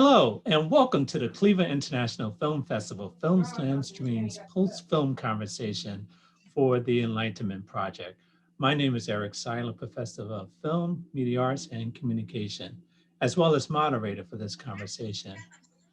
Hello, and welcome to the Cleveland International Film Festival Film Slam Stream's post-film conversation for the Enlightenment Project. My name is Eric Siler, Professor of Film, Media Arts, and Communication, as well as moderator for this conversation.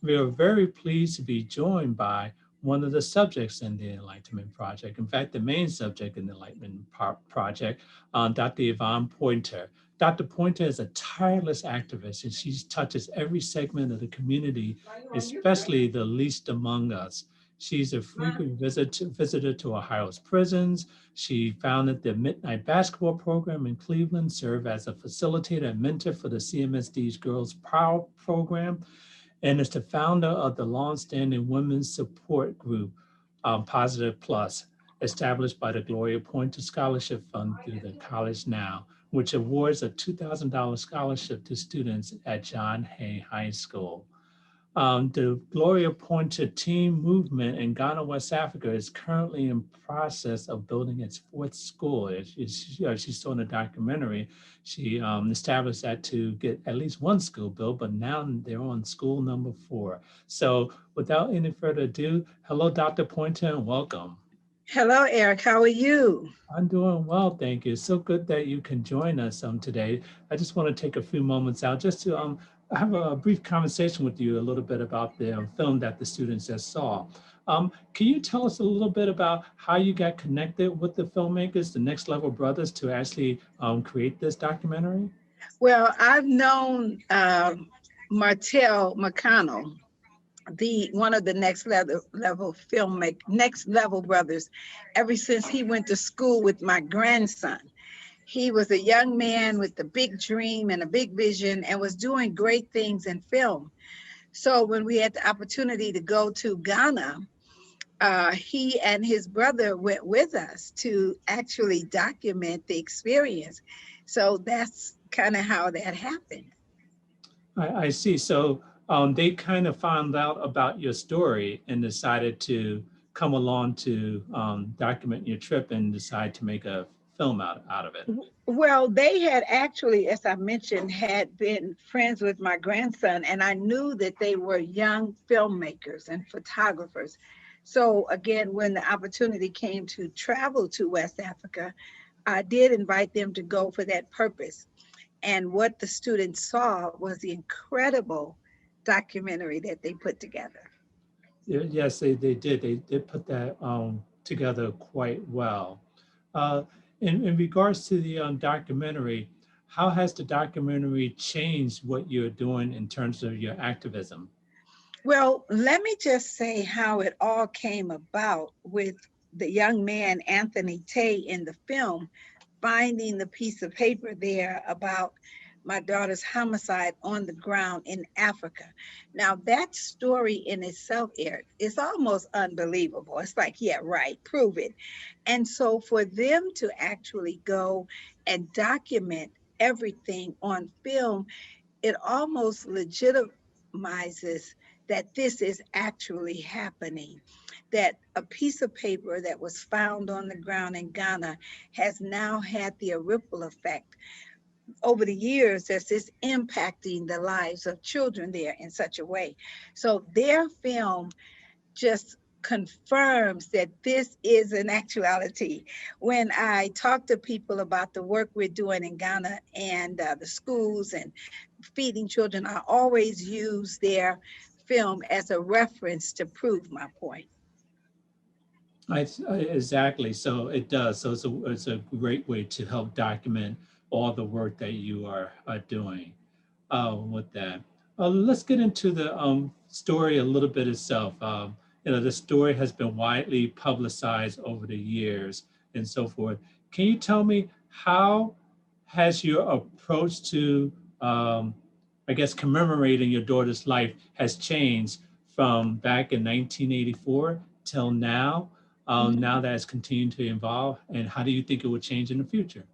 We are very pleased to be joined by one of the subjects in the Enlightenment Project. In fact, the main subject in the Enlightenment Project, Dr. Yvonne Pointer. Dr. Pointer is a tireless activist, and she touches every segment of the community, especially the least among us. She's a frequent visitor to Ohio's prisons. She founded the Midnight Basketball Program in Cleveland, served as a facilitator and mentor for the CMSD's Girls Power Program, and is the founder of the longstanding women's support group, Positive Plus, established by the Gloria Pointer Scholarship Fund through the College Now, which awards a $2,000 scholarship to students at John Hay High School. The Gloria Pointer Team movement in Ghana, West Africa is currently in process of building its fourth school. She saw in a documentary, she established that to get at least one school built, but now they're on school number 4. So without any further ado, hello, Dr. Pointer, and welcome. Hello, Eric. How are you? I'm doing well, thank you. It's so good that you can join us today. I just want to take a few moments out just to have a brief conversation with you a little bit about the film that the students just saw. Can you tell us a little bit about how you got connected with the filmmakers, the Next Level Brothers, to actually create this documentary? Well, I've known Martell McConnell, one of the Next Level Brothers, ever since he went to school with my grandson. He was a young man with a big dream and a big vision and was doing great things in film. So when we had the opportunity to go to Ghana, he and his brother went with us to actually document the experience. So that's kind of how that happened. I see. So they kind of found out about your story and decided to come along to document your trip and decide to make a film out of it. Well, they had actually, as I mentioned, had been friends with my grandson, and I knew that they were young filmmakers and photographers. So again, when the opportunity came to travel to West Africa, I did invite them to go for that purpose. And what the students saw was the incredible documentary that they put together. Yes, they did. They did put that together quite well. Uh, in regards to the documentary, how has the documentary changed what you're doing in terms of your activism? Well, let me just say how it all came about with the young man, Anthony Tay, in the film, finding the piece of paper there about my daughter's homicide on the ground in Africa. Now, that story in itself, Eric, is almost unbelievable. It's like, yeah, right, prove it. And so for them to actually go and document everything on film, it almost legitimizes that this is actually happening, that a piece of paper that was found on the ground in Ghana has now had the ripple effect over the years as it's impacting the lives of children there in such a way. So their film just confirms that this is an actuality. When I talk to people about the work we're doing in Ghana and the schools and feeding children, I always use their film as a reference to prove my point. Exactly. So it does. So it's a great way to help document all the work that you are doing with that. Let's get into the story a little bit itself. The story has been widely publicized over the years and so forth. Can you tell me how has your approach to, I guess, commemorating your daughter's life has changed from back in 1984 till now? Now that it's continued to evolve, and how do you think it will change in the future?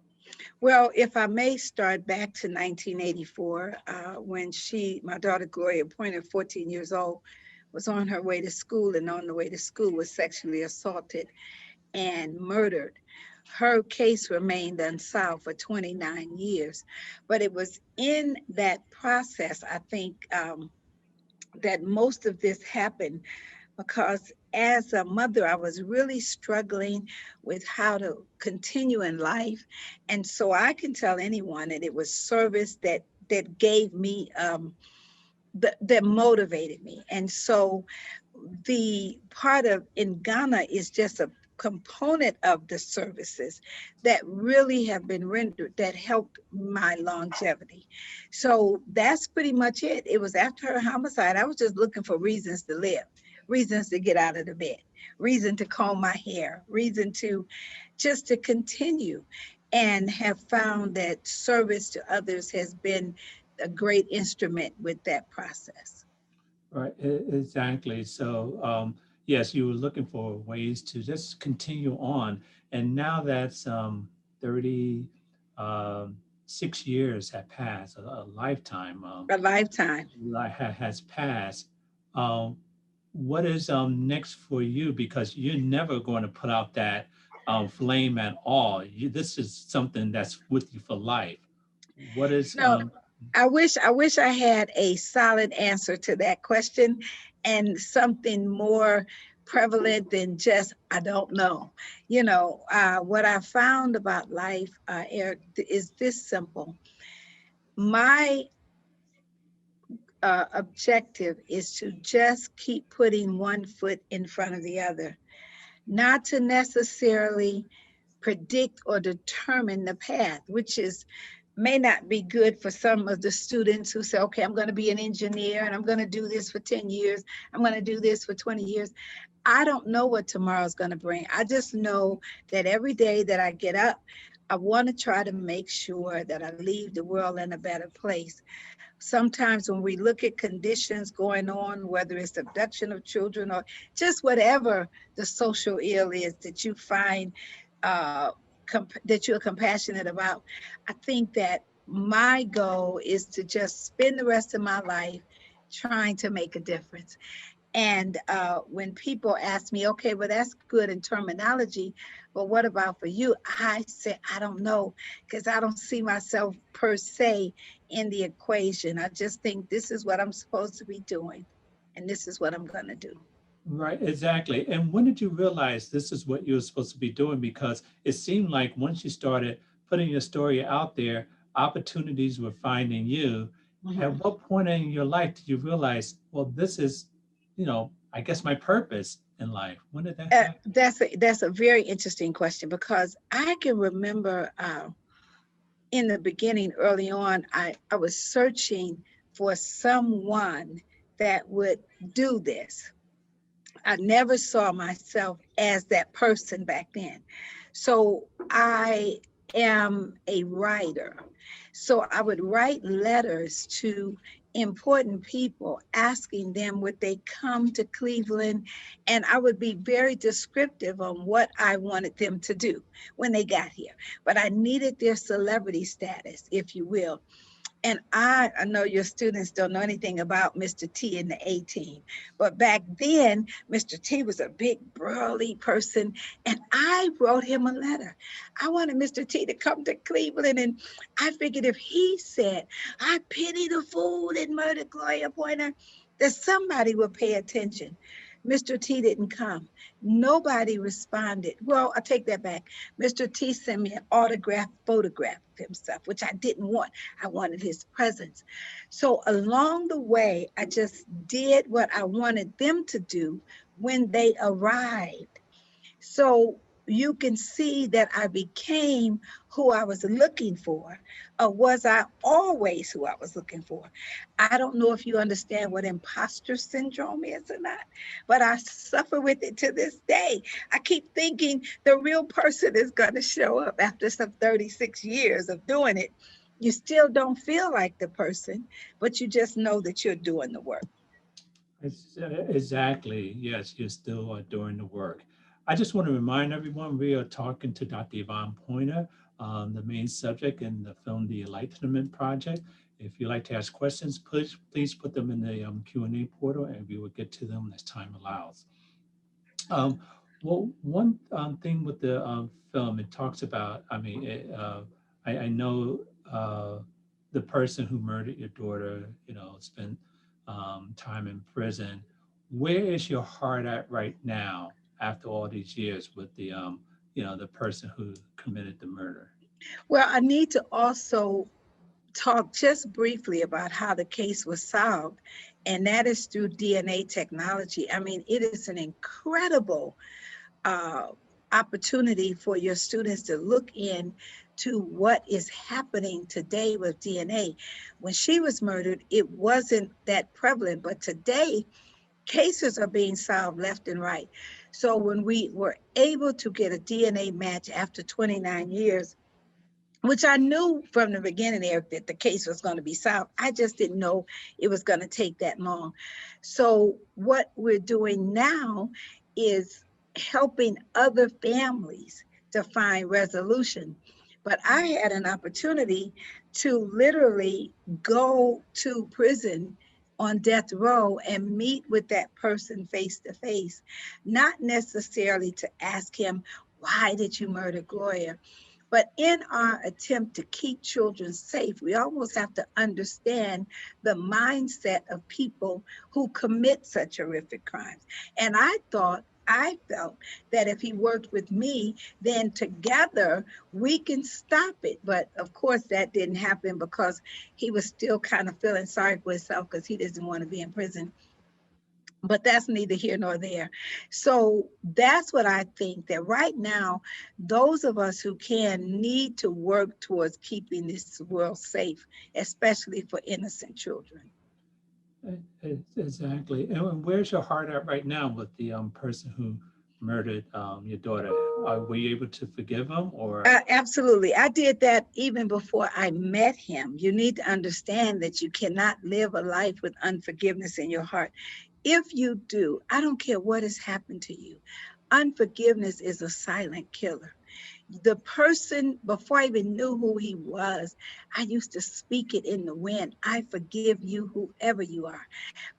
Well, if I may start back to 1984, when my daughter Gloria Pointer, 14 years old, was on her way to school, and on the way to school was sexually assaulted and murdered. Her case remained unsolved for 29 years. But it was in that process, I think, that most of this happened because as a mother, I was really struggling with how to continue in life. And so I can tell anyone that it was service that gave me that motivated me. And so the part of in Ghana is just a component of the services that really have been rendered that helped my longevity. So that's pretty much it. It was after her homicide. I was just looking for reasons to live, reasons to get out of the bed, reason to comb my hair, reason to just to continue, and have found that service to others has been a great instrument with that process. Right, exactly. So, yes, you were looking for ways to just continue on. And now that's 30, 6 years have passed, a lifetime A lifetime. has passed. Um, what is next for you? Because you're never going to put out that flame at all. This is something that's with you for life. What is, No, I wish I had a solid answer to that question and something more prevalent than just I don't know. What I found about life, Eric, is this simple. My objective is to just keep putting one foot in front of the other, not to necessarily predict or determine the path, which is may not be good for some of the students who say, okay, I'm going to be an engineer and I'm going to do this for 10 years. I'm going to do this for 20 years. I don't know what tomorrow's going to bring. I just know that every day that I get up, I want to try to make sure that I leave the world in a better place. Sometimes when we look at conditions going on, whether it's abduction of children or just whatever the social ill is that you find that you're compassionate about, I think that my goal is to just spend the rest of my life trying to make a difference. And when people ask me, okay, well, that's good in terminology, but what about for you? I say, I don't know, because I don't see myself per se in the equation. I just think this is what I'm supposed to be doing, and this is what I'm going to do. right, exactly. And when did you realize this is what you were supposed to be doing? Because it seemed like once you started putting your story out there, opportunities were finding you. At Mhm. what point in your life did you realize, well, this is, I guess my purpose in life? When did that happen? That's a very interesting question because I can remember in the beginning, early on, I was searching for someone that would do this. I never saw myself as that person back then. So I am a writer. So I would write letters to important people asking them would they come to Cleveland, and I would be very descriptive on what I wanted them to do when they got here. But I needed their celebrity status, if you will. And I know your students don't know anything about Mr. T in the A team, but back then, Mr. T was a big, burly person, and I wrote him a letter. I wanted Mr. T to come to Cleveland, and I figured if he said, I pity the fool that murdered Gloria Pointer, that somebody would pay attention. Mr. T didn't come. Nobody responded. Well, I take that back. Mr. T sent me an autographed photograph of himself, which I didn't want. I wanted his presence. So along the way, I just did what I wanted them to do when they arrived. So you can see that I became who I was looking for, or was I always who I was looking for? I don't know if you understand what imposter syndrome is or not, but I suffer with it to this day. I keep thinking the real person is going to show up after some 36 years of doing it. You still don't feel like the person, but you just know that you're doing the work. Exactly. Yes, you're still doing the work. I just want to remind everyone we are talking to Dr. Yvonne Pointer, the main subject in the film The Enlightenment Project. If you'd like to ask questions, please put them in the Q&A portal and we will get to them as time allows. Um, well, one thing with the film, it talks about, I know the person who murdered your daughter, spent time in prison. Where is your heart at right now after all these years with the person who committed the murder? Well, I need to also talk just briefly about how the case was solved, and that is through DNA technology. I mean, it is an incredible uh, opportunity for your students to look in to what is happening today with DNA. When she was murdered, it wasn't that prevalent, but today cases are being solved left and right. So when we were able to get a DNA match after 29 years, which I knew from the beginning, Eric, that the case was going to be solved. I just didn't know it was going to take that long. So what we're doing now is helping other families to find resolution. But I had an opportunity to literally go to prison on death row and meet with that person face to face, not necessarily to ask him, why did you murder Gloria? But in our attempt to keep children safe, we almost have to understand the mindset of people who commit such horrific crimes. And I felt that if he worked with me, then together we can stop it. But of course, that didn't happen because he was still kind of feeling sorry for himself because he doesn't want to be in prison. But that's neither here nor there. So that's what I think, that right now, those of us who can need to work towards keeping this world safe, especially for innocent children. Exactly. And where's your heart at right now with the person who murdered your daughter? Were you able to forgive him or? Absolutely. I did that even before I met him. You need to understand that you cannot live a life with unforgiveness in your heart. If you do, I don't care what has happened to you, unforgiveness is a silent killer. The person, before I even knew who he was, I used to speak it in the wind. I forgive you, whoever you are.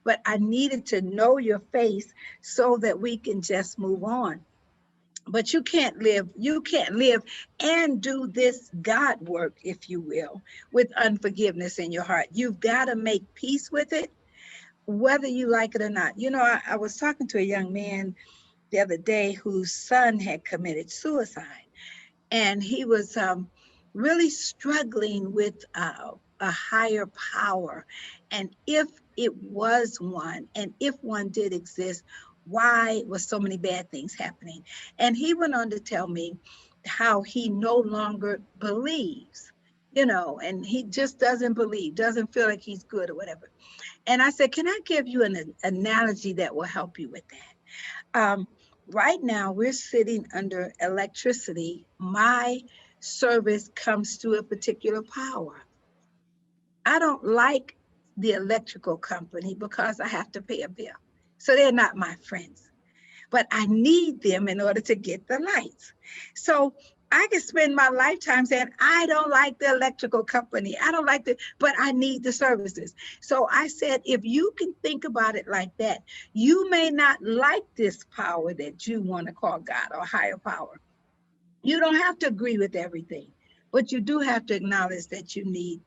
But I needed to know your face so that we can just move on. But you can't live and do this God work, if you will, with unforgiveness in your heart. You've got to make peace with it, whether you like it or not. I was talking to a young man the other day whose son had committed suicide, and he was really struggling with a higher power. And if it was one, and if one did exist, why was so many bad things happening? And he went on to tell me how he no longer believes, and he just doesn't believe, doesn't feel like he's good or whatever. And I said, can I give you an analogy that will help you with that? Right now, we're sitting under electricity. My service comes through a particular power. I don't like the electrical company because I have to pay a bill. So they're not my friends, but I need them in order to get the lights. So I can spend my lifetime saying, I don't like the electrical company. I don't like but I need the services. So I said, if you can think about it like that, you may not like this power that you want to call God or higher power. You don't have to agree with everything, but you do have to acknowledge that you need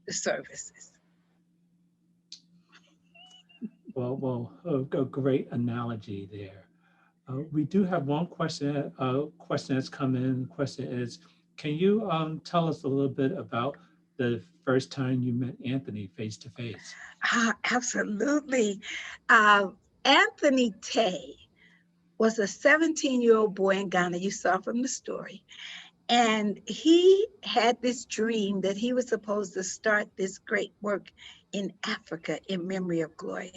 the services. A great analogy there. We do have one question. Question that's come in. The question is, can you tell us a little bit about the first time you met Anthony face to face? Absolutely. Uh, Anthony Tay was a 17-year-old boy in Ghana, you saw from the story. And he had this dream that he was supposed to start this great work in Africa in memory of Gloria.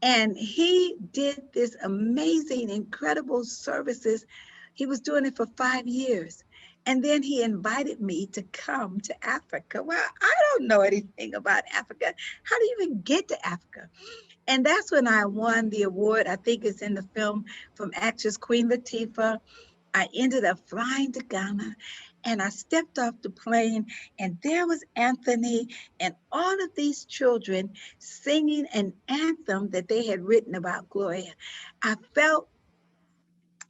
And he did this amazing, incredible services. He was doing it for 5 years. And then he invited me to come to Africa. Well, I don't know anything about Africa. How do you even get to Africa? And that's when I won the award. I think it's in the film, from actress Queen Latifah. I ended up flying to Ghana, and I stepped off the plane, and there was Anthony and all of these children singing an anthem that they had written about Gloria. I felt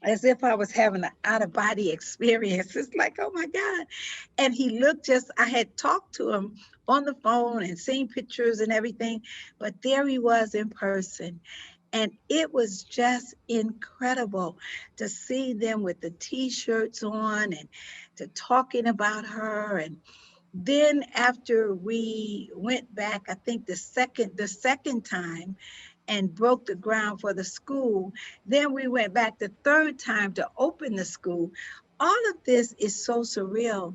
as if I was having an out-of-body experience. It's like, oh my God. And he looked just, I had talked to him on the phone and seen pictures and everything, but there he was in person. And it was just incredible to see them with the t-shirts on and to talking about her. And then after we went back, I think the second time and broke the ground for the school, then we went back the third time to open the school. All of this is so surreal,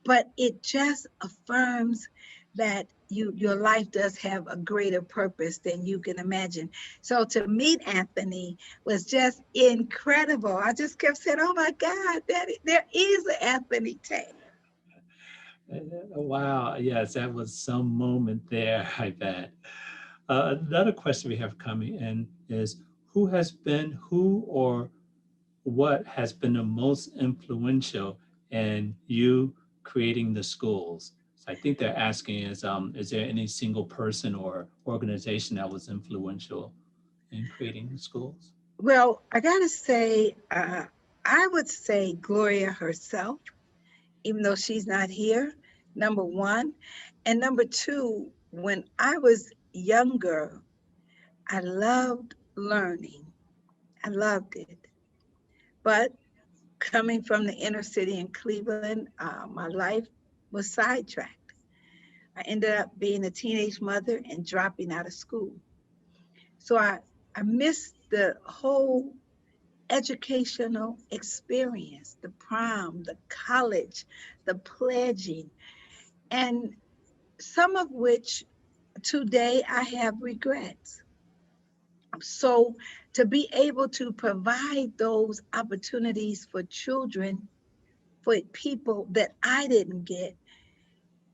but it just affirms that your life does have a greater purpose than you can imagine. So to meet Anthony was just incredible. I just kept saying, oh my God, there is an Anthony Tay. Wow, yes, that was some moment there, I bet. Another question we have coming in is who or what has been the most influential in you creating the schools? So I think they're asking is there any single person or organization that was influential in creating the schools? Well, I gotta say, I would say Gloria herself, even though she's not here, number one. And number two, when I was younger, I loved learning. I loved it. But coming from the inner city in Cleveland, my life was sidetracked. I ended up being a teenage mother and dropping out of school. So I missed the whole educational experience, the prom, the college, the pledging, and some of which today I have regrets. So to be able to provide those opportunities for children, for people that I didn't get,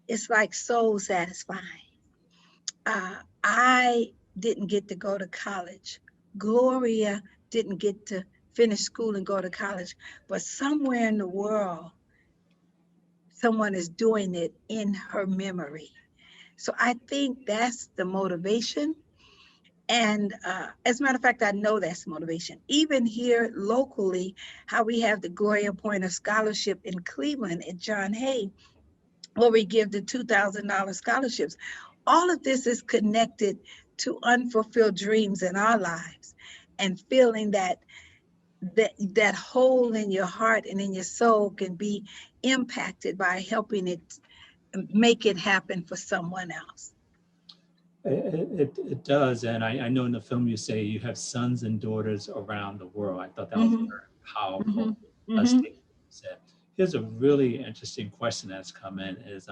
it's like soul satisfying. I didn't get to go to college. Gloria didn't get to finish school and go to college, but somewhere in the world, someone is doing it in her memory. So I think that's the motivation. And as a matter of fact, I know that's motivation. Even here locally, how we have the Gloria Pointer Scholarship in Cleveland at John Hay, where we give the $2,000 scholarships. All of this is connected to unfulfilled dreams in our lives and feeling that hole in your heart and in your soul can be impacted by helping it make it happen for someone else. It does, and I know in the film you say you have sons and daughters around the world. I thought that was a Mm-hmm, very powerful mm-hmm, mm-hmm. statement you said. Here's a really interesting question that's come in: is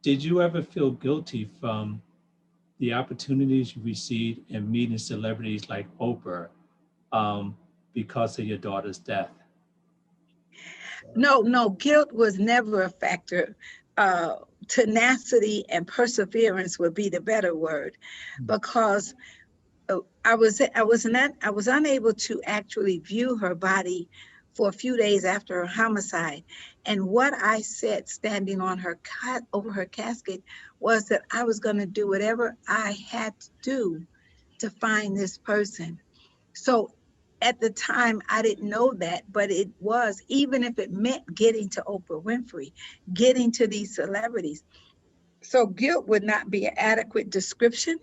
did you ever feel guilty from the opportunities you received in meeting celebrities like Oprah um, because of your daughter's death? No, no, guilt was never a factor. Uh, Tenacity and perseverance would be the better word, because I was unable to actually view her body for a few days after her homicide. And what I said standing on her over her casket was that I was going to do whatever I had to do to find this person. So at the time, I didn't know that, but it was, even if it meant getting to Oprah Winfrey, getting to these celebrities. So guilt would not be an adequate description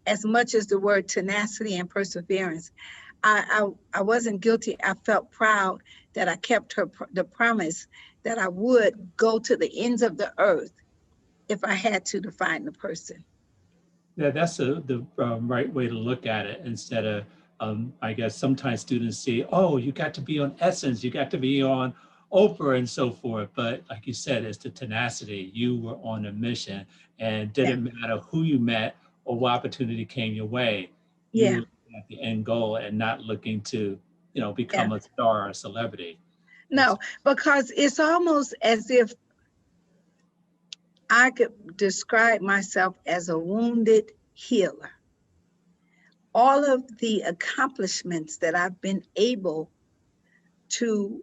as much as the word tenacity and perseverance. I wasn't guilty. I felt proud that I kept the promise that I would go to the ends of the earth if I had to find the person. Yeah, that's the right way to look at it instead of, I guess sometimes students see, oh, you got to be on Essence, you got to be on Oprah and so forth. But like you said, it's the tenacity. You were on a mission and Yeah, didn't matter who you met or what opportunity came your way. You were yeah, looking at the end goal and not looking to, yeah. become a star or a celebrity. It's, No, because it's almost as if I could describe myself as a wounded healer. All of the accomplishments that I've been able to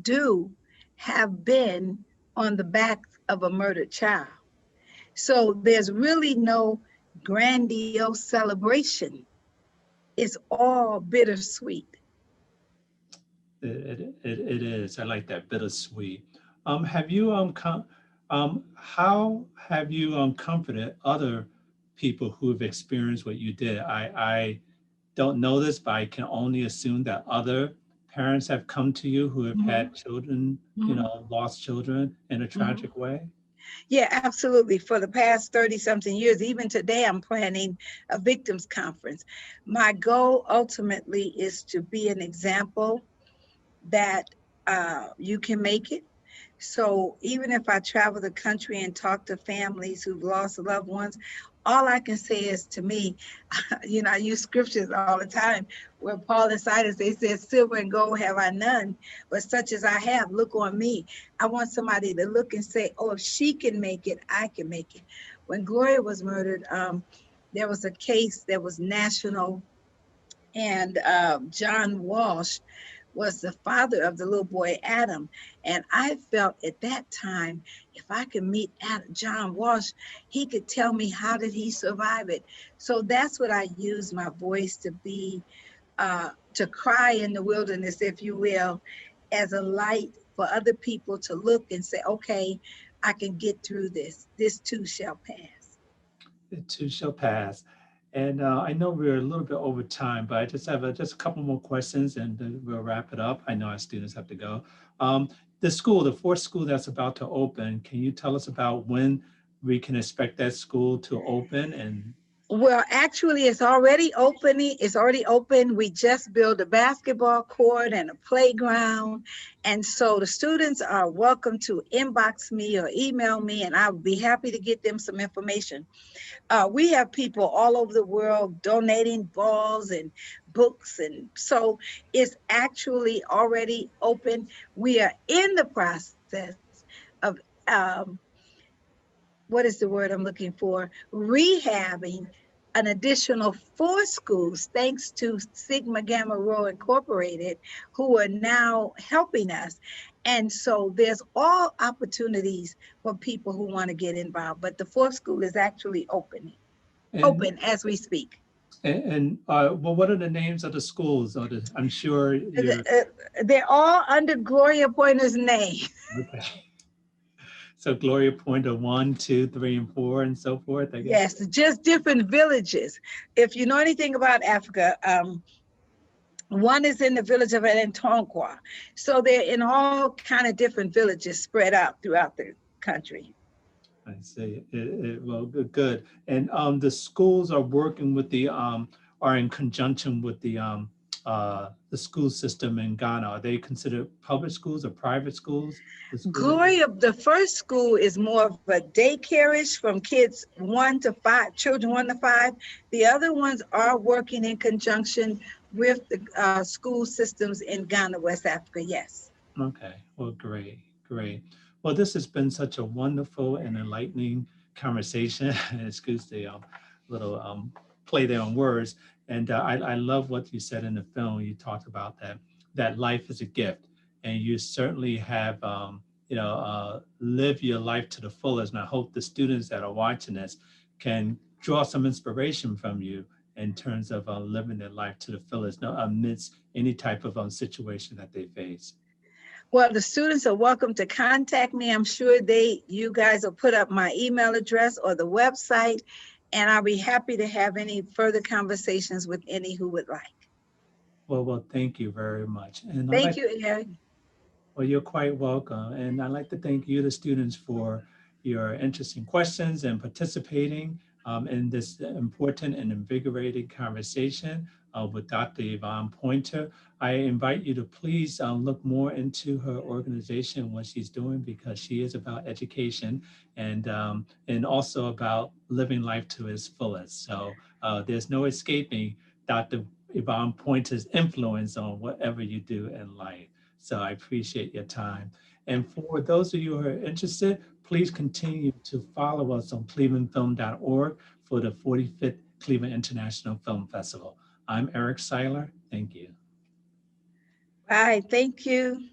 do have been on the back of a murdered child. So there's really no grandiose celebration it's all bittersweet. It is. I like that bittersweet. Have you how have you comforted other people who have experienced what you did? I don't know this, but I can only assume that other parents have come to you who have Mhm, had children, mhm, lost children in a mhm. tragic way. Yeah, absolutely. For the past 30 something years, even today, I'm planning a victims conference. My goal ultimately is to be an example that you can make it. So even if I travel the country and talk to families who've lost loved ones, all I can say is to me, I use scriptures all the time where Paul and Silas, they said, silver and gold have I none, but such as I have, look on me. I want somebody to look and say, oh, if she can make it, I can make it. When Gloria was murdered, there was a case that was national, and John Walsh was the father of the little boy Adam. And I felt at that time, if I could meet John Walsh, he could tell me how did he survive it. So that's what I use my voice to be, to cry in the wilderness, if you will, as a light for other people to look and say, okay, I can get through this. This too shall pass. It too shall pass. And I know we're a little bit over time, but I just have just a couple more questions and then we'll wrap it up. I know our students have to go. Um, the fourth school that's about to open, can you tell us about when we can expect that school to open? And Well, actually, it's already opening. It's already open. We just built a basketball court and a playground. And so the students are welcome to inbox me or email me, and I would be happy to get them some information. We have people all over the world donating balls and books. And so it's actually already open. We are in the process of um, what is the word I'm looking for? Rehabbing an additional 4 schools, thanks to Sigma Gamma Rho Incorporated, who are now helping us. And so there's all opportunities for people who want to get involved, but the 4th school is actually and open as we speak. well, what are the names of the schools? I'm sure you're They're all under Gloria Pointer's name. okay. So Gloria Pointer 1, 2, 3, and 4, and so forth, I guess. Yes, just different villages. If you know anything about Africa, one is in the village of Antonkwa. So they're in all kind of different villages spread out throughout the country. I see. Well, good. And the schools are working with are in conjunction with the school system in Ghana. Are they considered public schools or private schools? The school. Gloria, the 1st school is more of a daycare-ish from kids 1 to 5, children 1 to 5. The other ones are working in conjunction with the school systems in Ghana, West Africa, yes. Okay. Well, great, great. Well, this has been such a wonderful and enlightening conversation. Excuse the little play there on words. And I love what you said in the film. You talked about that life is a gift, and you certainly have live your life to the fullest. And I hope the students that are watching this can draw some inspiration from you in terms of living their life to the fullest, no, amidst any type of situation that they face. Well, the students are welcome to contact me. I'm sure you guys will put up my email address or the website, and I'll be happy to have any further conversations with any who would like. Well, thank you very much. And Thank you, Eric. well, you're quite welcome. And I'd like to thank you, the students, for your interesting questions and participating in this important and invigorating conversation with Dr. Yvonne Pointer. I invite you to please look more into her organization, what she's doing, because she is about education and also about living life to its fullest. So there's no escaping Dr. Yvonne Pointer's influence on whatever you do in life. So I appreciate your time. And for those of you who are interested, please continue to follow us on clevelandfilm.org for the 45th Cleveland International Film Festival. I'm Eric Siler. Thank you. Bye. Thank you.